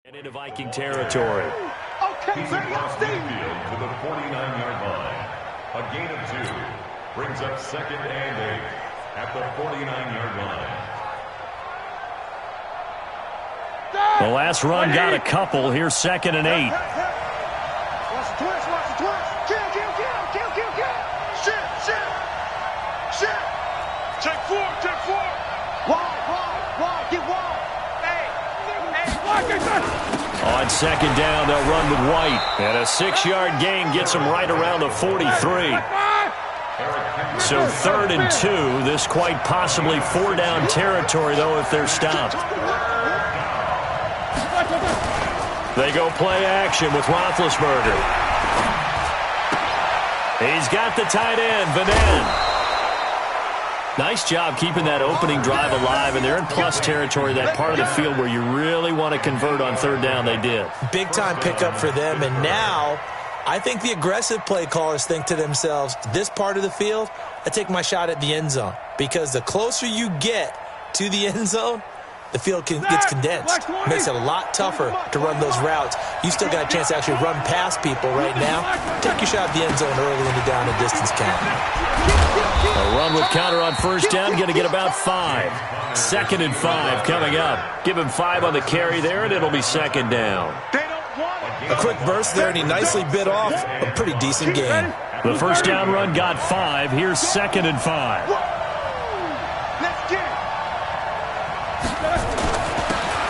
And into Viking territory. Okay, he's across the field to the 49-yard line. A gain of 2 brings up 2nd and 8 at the 49-yard line. The last run got a couple. Here's 2nd and 8. Watch the twist, watch the twist. Kill. Shit. Check 4. Wide, get wide. On 2nd down, they'll run with White. And a 6-yard gain gets them right around the 43. So 3rd and 2. This quite possibly 4-down territory, though, if they're stopped. They go play action with Roethlisberger. He's got the tight end, Van. Nice job keeping that opening drive alive, and they're in plus territory, that part of the field where you really want to convert on 3rd down. They did. Big-time pickup for them, and now I think the aggressive play callers think to themselves, this part of the field, I take my shot at the end zone, because the closer you get to the end zone, the field gets condensed. Makes it a lot tougher to run those routes. You still got a chance to actually run past people right now. Take your shot at the end zone early in the down and distance count. A run with counter on 1st down, going to get about 5. 2nd and 5 coming up. Give him 5 on the carry there, and it'll be 2nd down. A quick burst there, and he nicely bit off a pretty decent gain. The 1st down run got 5. Here's 2nd and 5.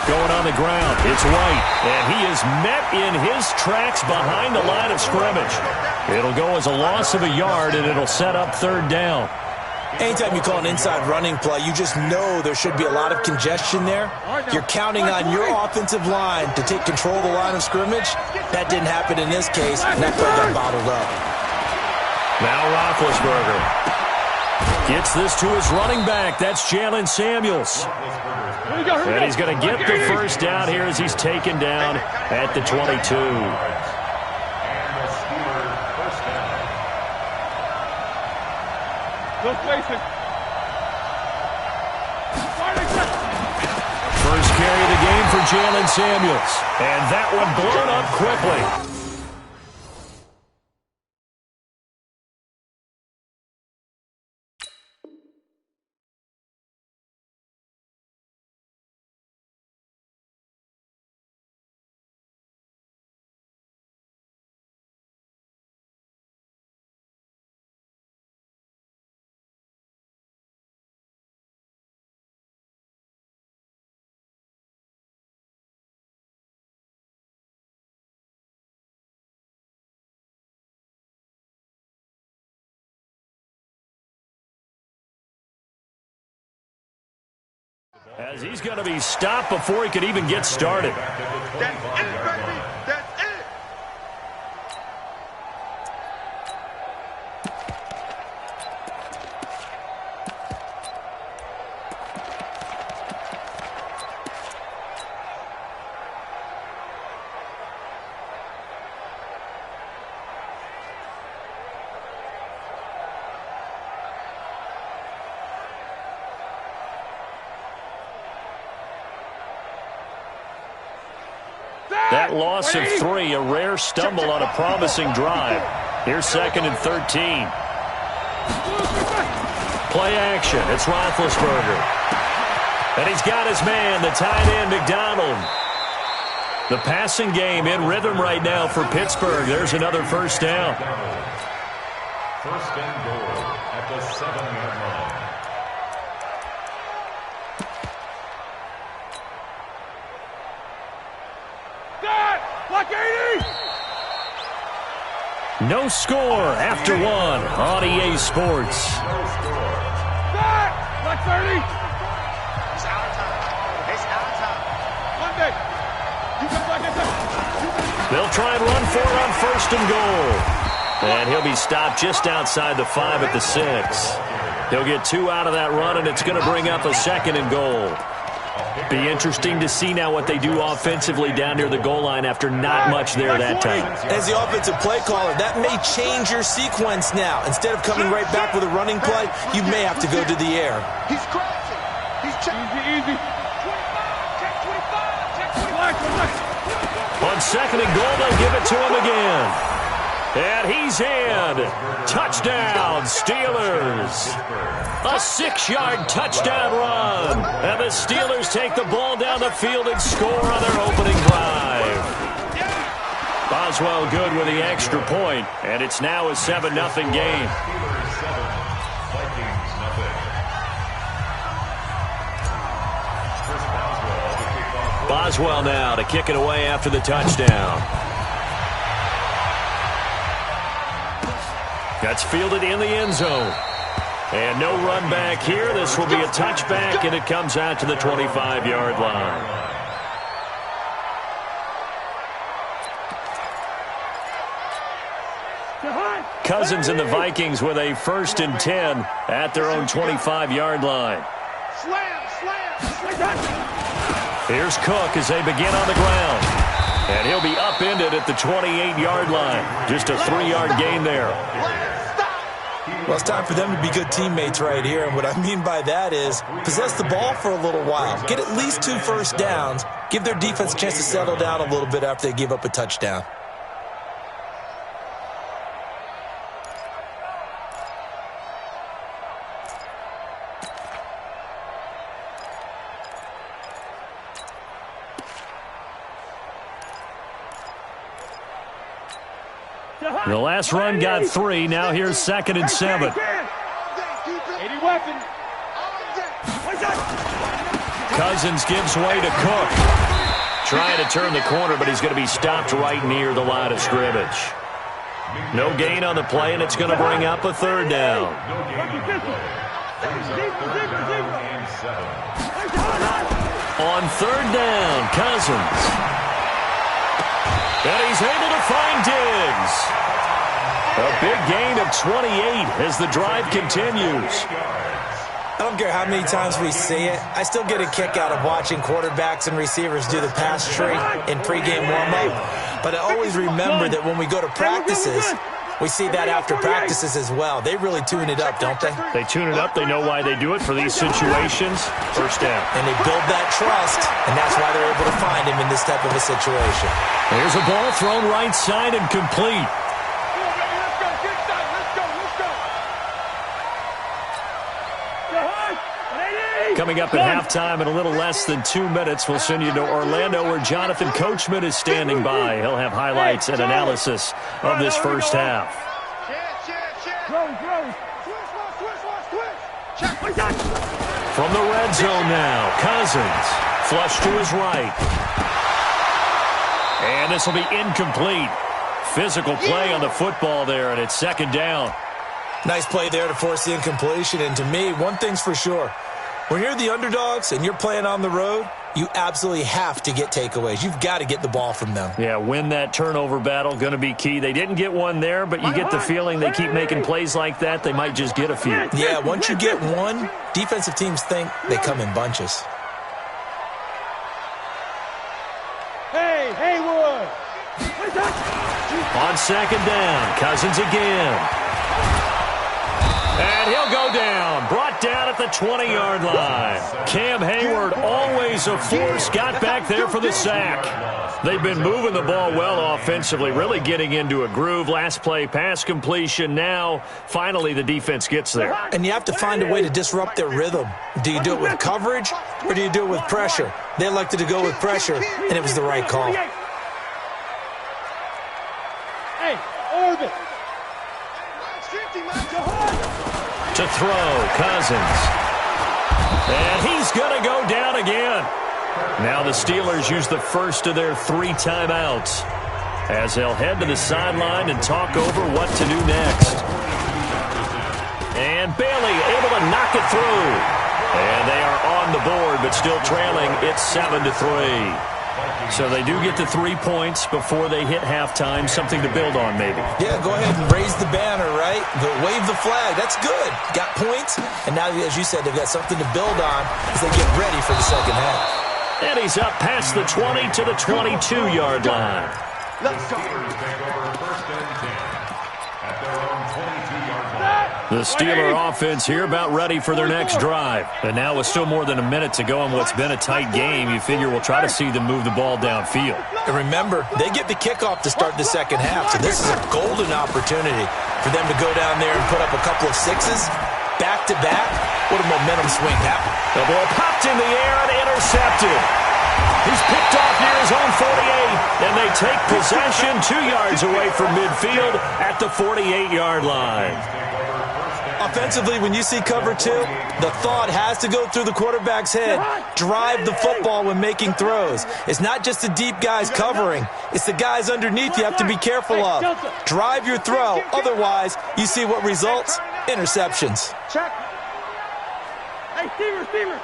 Going on the ground, it's White, and he is met in his tracks behind the line of scrimmage. It'll go as a loss of a yard, and it'll set up 3rd down. Anytime you call an inside running play, you just know there should be a lot of congestion there. You're counting on your offensive line to take control of the line of scrimmage. That didn't happen in this case, and that play got bottled up. Now Roethlisberger gets this to his running back. That's Jalen Samuels. And he's going to get the 1st down here as he's taken down at the 22. First carry of the game for Jalen Samuels. And that one blown up quickly. As he's going to be stopped before he could even get started. That's it, baby. That's it. That loss of 3, a rare stumble on a promising drive. Here's 2nd and 13. Play action. It's Roethlisberger. And he's got his man, the tight end, McDonald. The passing game in rhythm right now for Pittsburgh. There's another 1st down. 1st and goal at the 7-yard line. No score after 1 on EA Sports. Like 30. It's our time. It's our time. Monday. They'll try and run for it on 1st and goal. And he'll be stopped just outside the 5 at the 6. He'll get 2 out of that run, and it's going to bring up a 2nd and goal. Be interesting to see now what they do offensively down near the goal line after not much there that time. As the offensive play caller, that may change your sequence now. Instead of coming right back with a running play, you may have to go to the air. He's crashing. He's checking. Easy. 25. Check 25. Check 25. second and goal. They'll give it to him again. And he's in. Touchdown, Steelers. A 6-yard touchdown run. And the Steelers take the ball down the field and score on their opening drive. Boswell good with the extra point, and it's now a 7-0 game. Boswell now to kick it away after the touchdown. That's fielded in the end zone. And no run back here. This will be a touchback, and it comes out to the 25-yard line. Cousins and the Vikings with a 1st and 10 at their own 25-yard line. Here's Cook as they begin on the ground. And he'll be upended at the 28-yard line. Just a 3-yard gain there. Well, it's time for them to be good teammates right here. And what I mean by that is possess the ball for a little while. Get at least 2 first downs. Give their defense a chance to settle down a little bit after they give up a touchdown. The last run got 3. Now here's 2nd and 7. Cousins gives way to Cook. Trying to turn the corner, but he's going to be stopped right near the line of scrimmage. No gain on the play, and it's going to bring up a 3rd down. On 3rd down, Cousins. And he's able to find Diggs. A big gain of 28 as the drive continues. I don't care how many times we see it. I still get a kick out of watching quarterbacks and receivers do the pass tree in pregame warm-up. But I always remember that when we go to practices, we see that after practices as well. They really tune it up, don't they? They tune it up. They know why they do it for these situations. 1st down. And they build that trust, and that's why they're able to find him in this type of a situation. There's a ball thrown right side and complete. Coming up at halftime in a little less than 2 minutes, we'll send you to Orlando where Jonathan Coachman is standing by. He'll have highlights and analysis of this first half. From the red zone now, Cousins. Flush to his right. And this will be incomplete. Physical play on the football there, and it's 2nd down. Nice play there to force the incompletion. And to me, one thing's for sure. When you're the underdogs and you're playing on the road, you absolutely have to get takeaways. You've got to get the ball from them. Yeah, win that turnover battle, going to be key. They didn't get one there, but you get the feeling they keep making plays like that, they might just get a few. Yeah, once you get one, defensive teams think they come in bunches. Hey, Haywood! On 2nd down, Cousins again. And he'll go down, brought down at the 20-yard line. Cam Hayward, always a force, got back there for the sack. They've been moving the ball well offensively, really getting into a groove. Last play, pass completion. Now, finally, the defense gets there. And you have to find a way to disrupt their rhythm. Do you do it with coverage, or do you do it with pressure? They elected to go with pressure, and it was the right call. Hey, orbit! To throw, Cousins. And he's going to go down again. Now the Steelers use the first of their 3 timeouts as they'll head to the sideline and talk over what to do next. And Bailey able to knock it through. And they are on the board, but still trailing. It's 7-3. So they do get the 3 points before they hit halftime. Something to build on, maybe. Yeah, go ahead and raise the banner, right? Wave the flag. That's good. Got points, and now, as you said, they've got something to build on as they get ready for the second half. And he's up past the 20 to the 22-yard line. Let's go. Take over 1st and 10 at their own 22-yard line. The Steeler offense here about ready for their next drive. And now with still more than a minute to go in what's been a tight game, you figure we'll try to see them move the ball downfield. And remember, they get the kickoff to start the second half, so this is a golden opportunity for them to go down there and put up a couple of sixes back-to-back. What a momentum swing happened. The ball popped in the air and intercepted. He's picked off near his own 48, and they take possession 2 yards away from midfield at the 48-yard line. Offensively, when you see cover two, the thought has to go through the quarterback's head. Drive the football when making throws. It's not just the deep guys covering. It's the guys underneath you have to be careful of. Drive your throw. Otherwise, you see what results? Interceptions. Check. Hey, Steamer.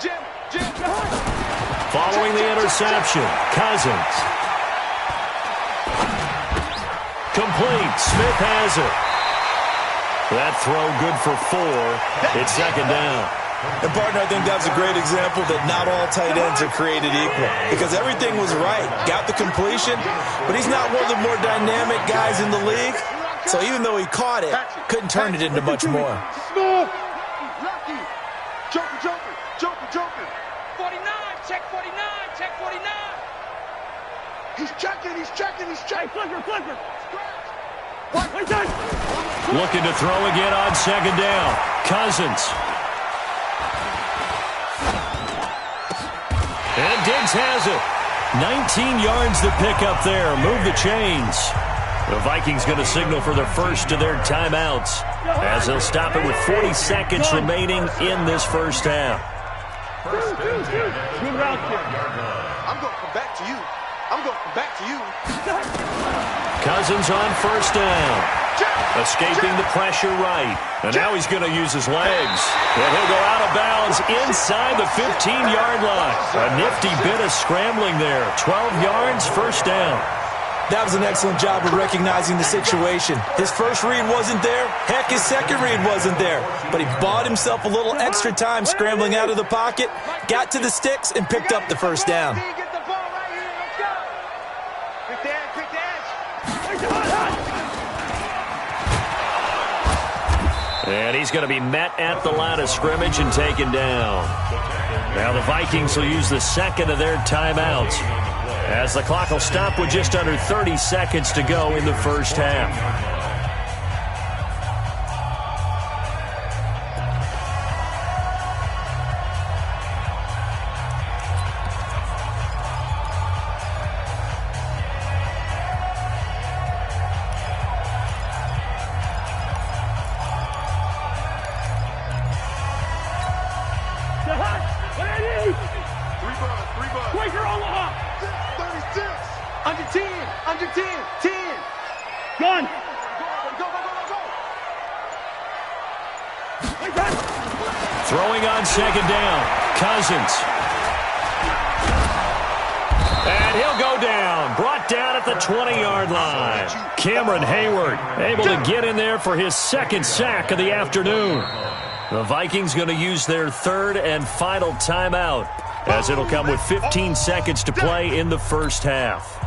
Jim. Following the interception, Cousins. Complete. Smith has it. That throw good for 4. It's second down. And, partner, I think that was a great example that not all tight ends are created equal. Because everything was right. Got the completion, but he's not one of the more dynamic guys in the league. So even though he caught it, couldn't turn it into much more. Lucky. Joker. 49, check 49. He's checking. Hey, flipper. Looking to throw again on second down. Cousins. And Diggs has it. 19 yards to pick up there. Move the chains. The Vikings going to signal for their first of their timeouts as they'll stop it with 40 seconds remaining in this first half. Good route here. I'm going to come back to you. Cousins on first down. Escaping the pressure right. And now he's going to use his legs. And he'll go out of bounds inside the 15-yard line. A nifty bit of scrambling there. 12 yards, first down. That was an excellent job of recognizing the situation. His first read wasn't there. Heck, his second read wasn't there. But he bought himself a little extra time scrambling out of the pocket, got to the sticks, and picked up the first down. Get the ball right here. Let's go. Pick the edge. And he's going to be met at the line of scrimmage and taken down. Now the Vikings will use the second of their timeouts as the clock will stop with just under 30 seconds to go in the first half. Under 10. Gun. Go. Throwing on second down. Cousins. And he'll go down. Brought down at the 20-yard line. Cameron Hayward able to get in there for his second sack of the afternoon. The Vikings going to use their third and final timeout as it'll come with 15 seconds to play in the first half.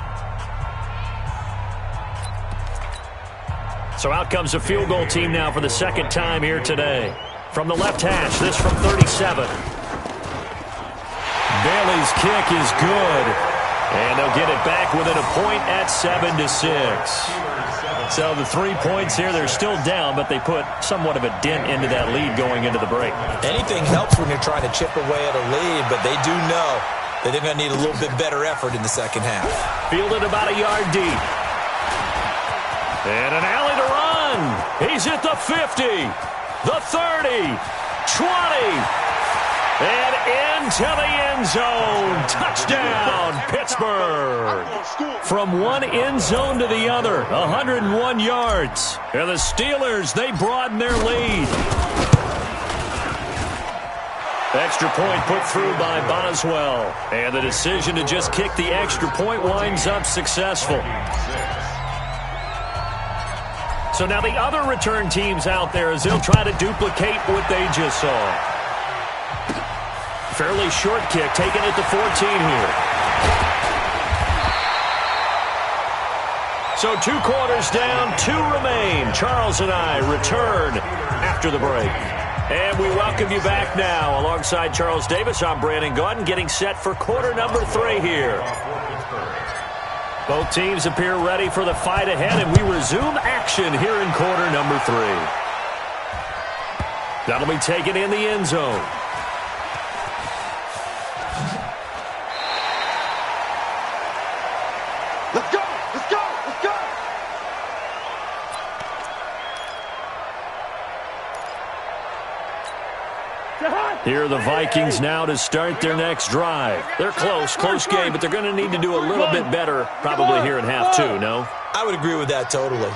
So out comes the field goal team now for the second time here today. From the left hash, this from 37. Bailey's kick is good. And they'll get it back within a point at 7-6. So the 3 points here, they're still down, but they put somewhat of a dent into that lead going into the break. Anything helps when you're trying to chip away at a lead, but they do know that they're going to need a little bit better effort in the second half. Fielded about a yard deep. And an alley to run. He's at the 50, the 30, 20. And into the end zone. Touchdown, Pittsburgh. From one end zone to the other, 101 yards. And the Steelers, they broaden their lead. Extra point put through by Boswell. And the decision to just kick the extra point winds up successful. So now the other return teams out there as they'll try to duplicate what they just saw. Fairly short kick taken at the 14 here. So 2 quarters down, 2 remain. Charles and I return after the break. And we welcome you back now. Alongside Charles Davis, I'm Brandon Gaudin, getting set for quarter number 3 here. Both teams appear ready for the fight ahead, and we resume action here in quarter number 3. That'll be taken in the end zone. Let's go! Let's go! Let's go! Here are the Vikings now to start their next drive. They're close game, but they're going to need to do a little bit better probably here in half 2, no? I would agree with that totally.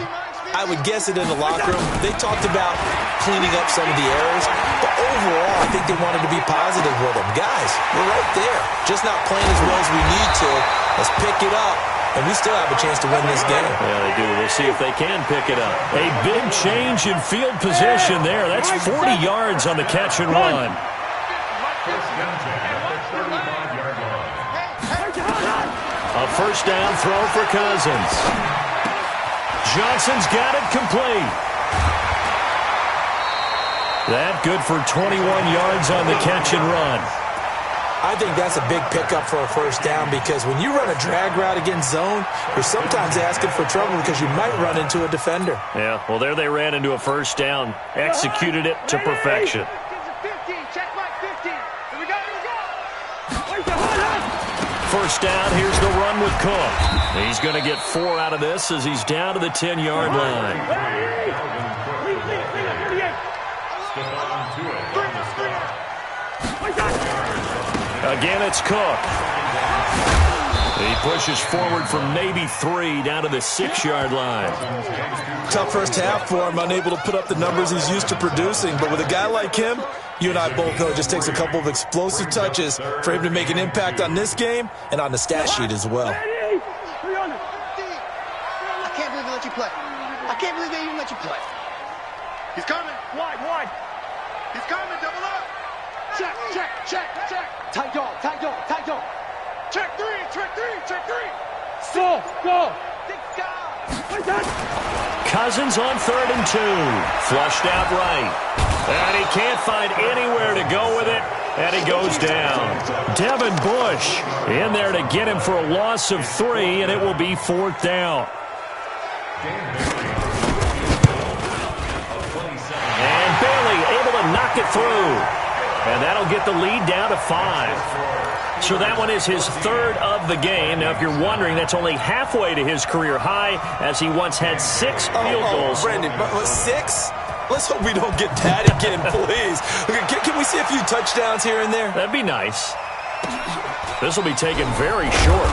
I would guess it in the locker room. They talked about cleaning up some of the errors, but overall, I think they wanted to be positive with them. Guys, we're right there. Just not playing as well as we need to. Let's pick it up, and we still have a chance to win this game. Yeah, they do. We'll see if they can pick it up. A big change in field position there. That's 40 yards on the catch and run. A first down throw for Cousins. Johnson's got it complete. That good for 21 yards on the catch and run. I think that's a big pickup for a first down because when you run a drag route against zone, you're sometimes asking for trouble because you might run into a defender. Yeah, well, there they ran into a first down. Executed it to perfection. First down, here's the run with Cook. He's going to get 4 out of this as he's down to the 10-yard line. Again, it's Cook. He pushes forward from maybe 3 down to the 6-yard line. Tough first half for him, unable to put up the numbers he's used to producing. But with a guy like him, you and I both know it just takes a couple of explosive touches for him to make an impact on this game and on the stat sheet as well. I can't believe they let you play. I can't believe they even let you play. He's coming. Wide. He's coming. Double up. Check. Tight dog. Check 3. Go. Cousins on 3rd and 2. Flushed out right. And he can't find anywhere to go with it. And he goes down. Devin Bush in there to get him for a loss of 3, and it will be 4th down. And Bailey able to knock it through. And that'll get the lead down to 5. So that one is his 3rd of the game. Now, if you're wondering, that's only halfway to his career high, as he once had 6 field goals. Brandon, 6? Let's hope we don't get that again, please. Can we see a few touchdowns here and there? That'd be nice. This will be taken very short.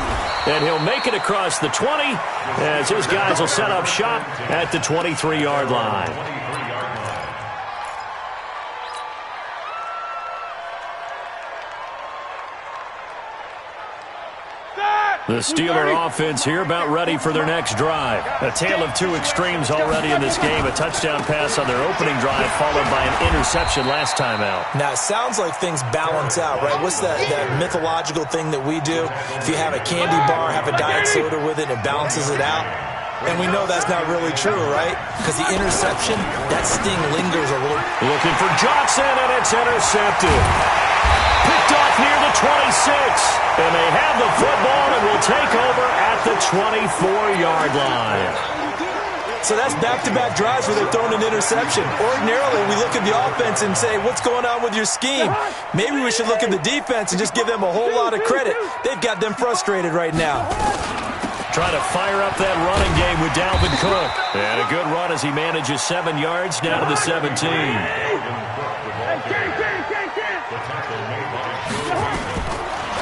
And he'll make it across the 20 as his guys will set up shop at the 23-yard line. The Steeler offense here about ready for their next drive. A tale of 2 extremes already in this game. A touchdown pass on their opening drive followed by an interception last time out. Now, it sounds like things balance out, right? What's that mythological thing that we do? If you have a candy bar, have a diet soda with it, it balances it out. And we know that's not really true, right? Because the interception, that sting lingers a little. Looking for Johnson, and it's intercepted. Picked off near the 26. And they have the football and will take over at the 24-yard line. So that's back-to-back drives where they're throwing an interception. Ordinarily, we look at the offense and say, what's going on with your scheme? Maybe we should look at the defense and just give them a whole lot of credit. They've got them frustrated right now. Trying to fire up that running game with Dalvin Cook. And a good run as he manages 7 yards down to the 17.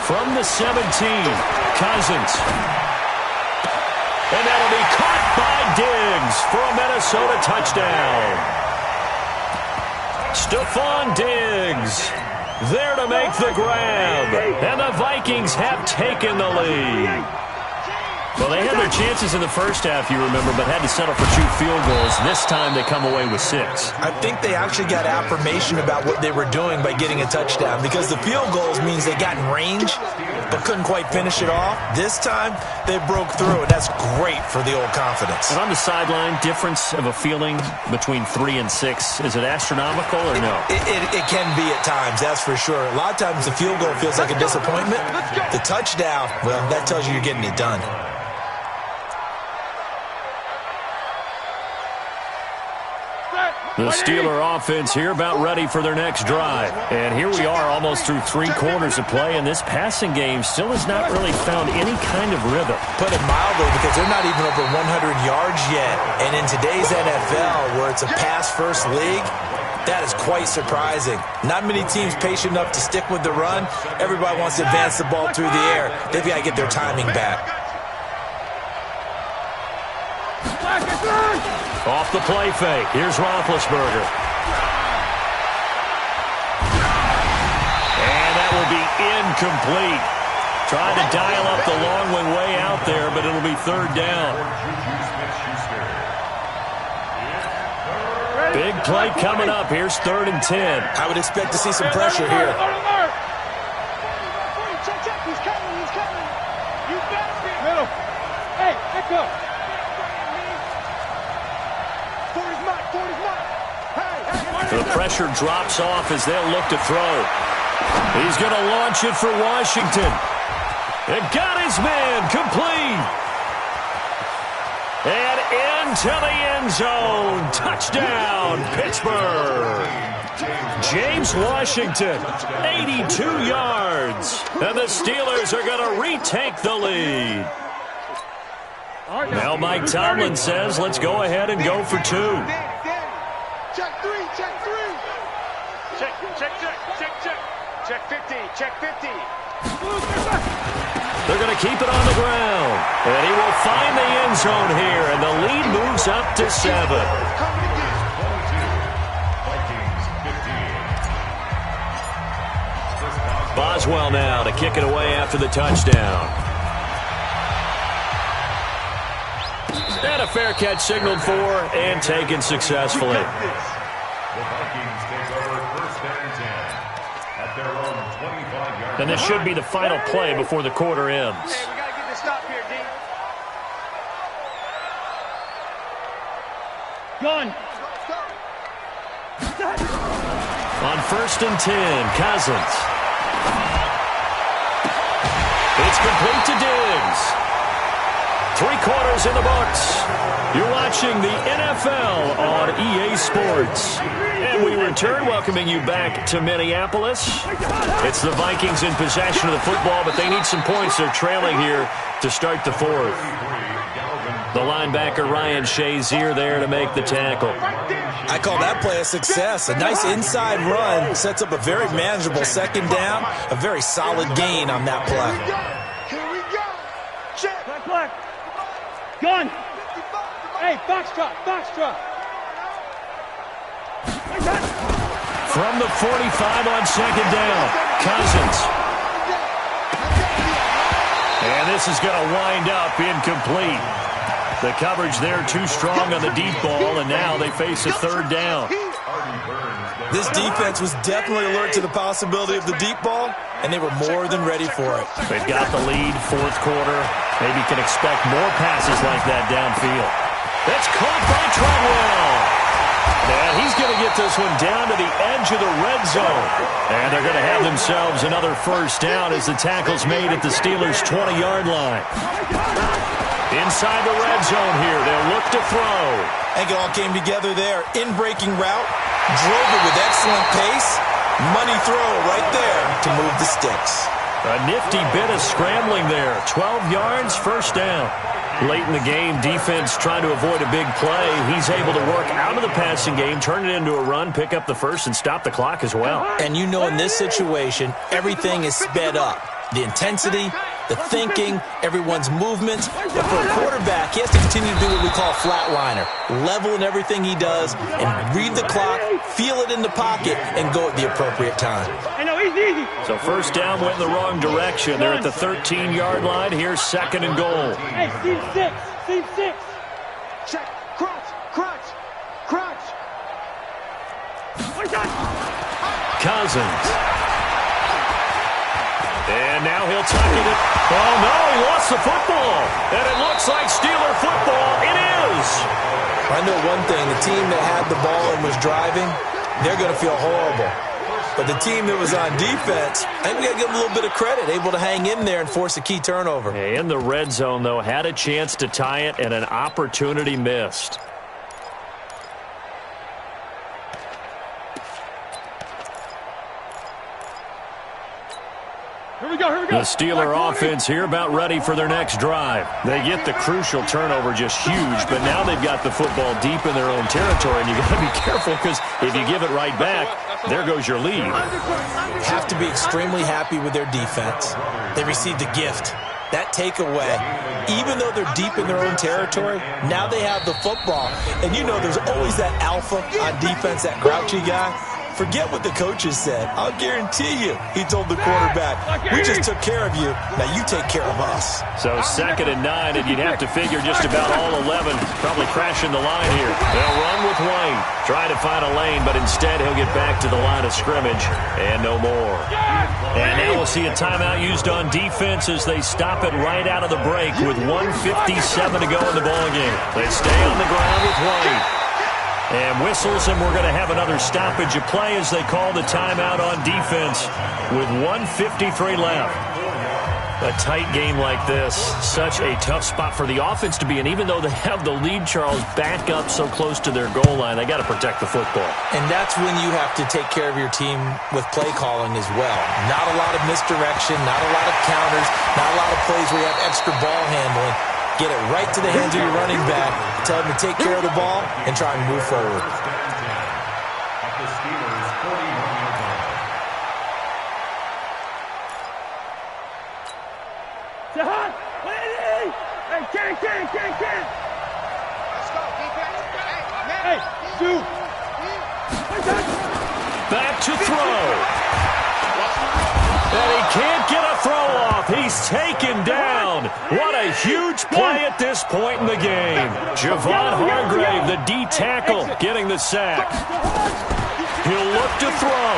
From the 17, Cousins. And that'll be caught by Diggs for a Minnesota touchdown. Stephon Diggs there to make the grab. And the Vikings have taken the lead. Well, they had their chances in the first half, you remember, but had to settle for 2 field goals. This time they come away with 6. I think they actually got affirmation about what they were doing by getting a touchdown because the field goals means they got in range, but couldn't quite finish it off. This time, they broke through, and that's great for the old confidence. And on the sideline, difference of a feeling between 3 and 6, is it astronomical or no? It can be at times, that's for sure. A lot of times the field goal feels like a disappointment. The touchdown, well, that tells you you're getting it done. The Steeler offense here about ready for their next drive. And here we are almost through 3 quarters of play, and this passing game still has not really found any kind of rhythm. Put it mildly, because they're not even over 100 yards yet. And in today's NFL, where it's a pass-first league, that is quite surprising. Not many teams patient enough to stick with the run. Everybody wants to advance the ball through the air. They've got to get their timing back. Off the play fake. Here's Roethlisberger. And that will be incomplete. Trying to dial up the long way out there, but it'll be 3rd down. Big play coming up. Here's 3rd and 10. I would expect to see some pressure here. He's coming. You better be. Middle. Hey, echo. The pressure drops off as they'll look to throw. He's going to launch it for Washington. It got his man complete. And into the end zone. Touchdown, Pittsburgh. James Washington, 82 yards. And the Steelers are going to retake the lead. Now Mike Tomlin says, let's go ahead and go for 2. Check 3. Check 50. Check 50. They're going to keep it on the ground. And he will find the end zone here. And the lead moves up to 7. Boswell now to kick it away after the touchdown. And a fair catch signaled for and taken successfully. And this should be the final play before the quarter ends. Hey, we got to get this stop here, D. Gun. On 1st and 10, Cousins. It's complete to Diggs. 3 quarters in the books. You're watching the NFL on EA Sports. And we return, welcoming you back to Minneapolis. It's the Vikings in possession of the football, but they need some points. They're trailing here to start the 4th. The linebacker Ryan Shazier there to make the tackle. I call that play a success. A nice inside run sets up a very manageable 2nd down. A very solid gain on that play. Here we go. Check. Black. Gun. Hey, foxtrot. From the 45 on 2nd down, Cousins. And this is going to wind up incomplete. The coverage there too strong on the deep ball, and now they face a 3rd down. This defense was definitely alert to the possibility of the deep ball, and they were more than ready for it. They've got the lead, 4th quarter. Maybe can expect more passes like that downfield. That's caught by Treadwell. And he's going to get this one down to the edge of the red zone. And they're going to have themselves another 1st down as the tackle's made at the Steelers' 20-yard line. Inside the red zone here, they'll look to throw. I think it all came together there. In-breaking route, drove it with excellent pace. Money throw right there to move the sticks. A nifty bit of scrambling there. 12 yards, 1st down. Late in the game, defense trying to avoid a big play. He's able to work out of the passing game, turn it into a run, pick up the 1st, and stop the clock as well. And you know in this situation, everything is sped up. The intensity, the thinking, everyone's movement. But for a quarterback, he has to continue to do what we call a flatliner. Level in everything he does and read the clock, feel it in the pocket, and go at the appropriate time. I know, easy. So 1st down went in the wrong direction. They're at the 13-yard line. Here's 2nd and goal. Hey, Steve 6. Check. Crunch. Cousins. And now he'll tuck it in. Oh, no, he lost the football. And it looks like Steeler football. It is. I know one thing. The team that had the ball and was driving, they're going to feel horrible. But the team that was on defense, I think we got to give them a little bit of credit, able to hang in there and force a key turnover. In the red zone, though, had a chance to tie it and an opportunity missed. Here we go, here we go. The Steeler offense here about ready for their next drive. They get the crucial turnover just huge, but now they've got the football deep in their own territory, and you got to be careful because if you give it right back, there goes your lead. Have to be extremely happy with their defense. They received a gift. That takeaway, even though they're deep in their own territory, now they have the football. And you know there's always that alpha on defense, that grouchy guy. Forget what the coaches said. I'll guarantee you, he told the quarterback, we just took care of you. Now you take care of us. So 2nd and 9, and you'd have to figure just about all 11 probably crashing the line here. They'll run with White, try to find a lane, but instead he'll get back to the line of scrimmage and no more. And now we'll see a timeout used on defense as they stop it right out of the break with 1:57 to go in the ballgame. They stay on the ground with White. And whistles, and we're going to have another stoppage of play as they call the timeout on defense with 1:53 left. A tight game like this, such a tough spot for the offense to be in. Even though they have the lead, Charles, back up so close to their goal line, they got to protect the football. And that's when you have to take care of your team with play calling as well. Not a lot of misdirection, not a lot of counters, not a lot of plays where you have extra ball handling. Get it right to the hands of your running back, tell him to take care of the ball, and try and move forward. Hey, Ken. Let's go, defense. Hey, shoot. Back to throw. And he can't get a throw off. He's taken down. What a huge play at this point in the game. Javon Hargrave, the D tackle, getting the sack. He'll look to throw.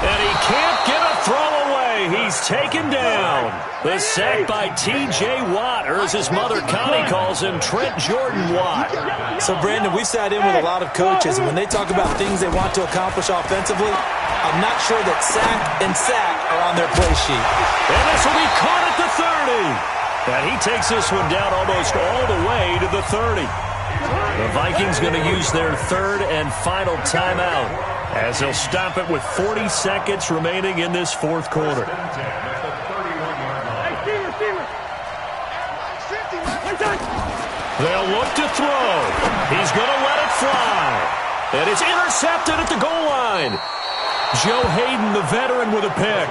And he can't get a throw away. He's taken down. The sack by T.J. Watt, or as his mother Connie calls him, Trent Jordan Watt. So, Brandon, we've sat in with a lot of coaches, and when they talk about things they want to accomplish offensively, I'm not sure that sack and sack are on their play sheet. And this will be caught at the 30. And he takes this one down almost all the way to the 30. The Vikings going to use their third and final timeout as they'll stop it with 40 seconds remaining in this fourth quarter. They'll look to throw. He's going to let it fly. And it's intercepted at the goal line. Joe Hayden, the veteran, with a pick.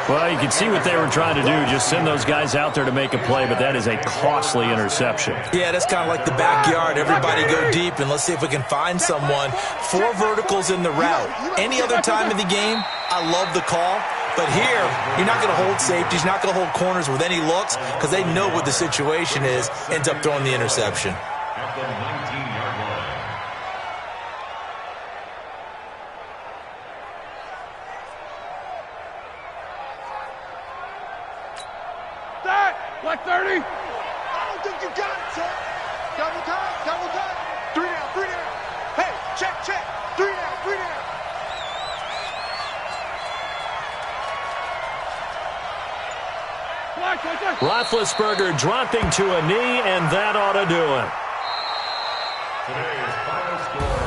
Well, you can see what they were trying to do, just send those guys out there to make a play, but that is a costly interception. Yeah, that's kind of like the backyard. Everybody go deep, and let's see if we can find someone. 4 verticals in the route. Any other time of the game, I love the call. But here, you're not going to hold safeties, not going to hold corners with any looks, because they know what the situation is, ends up throwing the interception. At the 19-yard line. Black 30. I don't think you got it, sir. Double time. 3 down. Hey, check. 3 down. Roethlisberger dropping to a knee, and that ought to do it.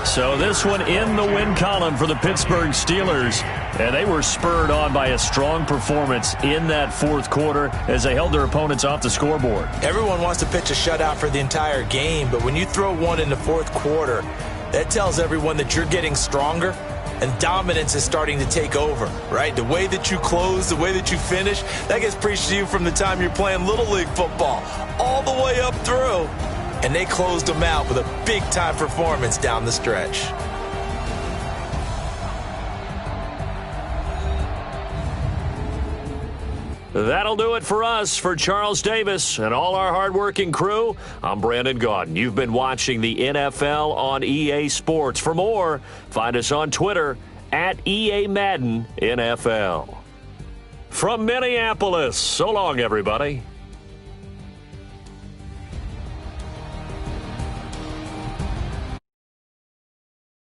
So this one in the win column for the Pittsburgh Steelers. And they were spurred on by a strong performance in that fourth quarter as they held their opponents off the scoreboard. Everyone wants to pitch a shutout for the entire game, but when you throw one in the fourth quarter, that tells everyone that you're getting stronger and dominance is starting to take over, right? The way that you close, the way that you finish, that gets preached to you from the time you're playing Little League football all the way up through. And they closed them out with a big-time performance down the stretch. That'll do it for us. For Charles Davis and all our hardworking crew, I'm Brandon Gaudin. You've been watching the NFL on EA Sports. For more, find us on Twitter at EA Madden NFL. From Minneapolis, so long, everybody.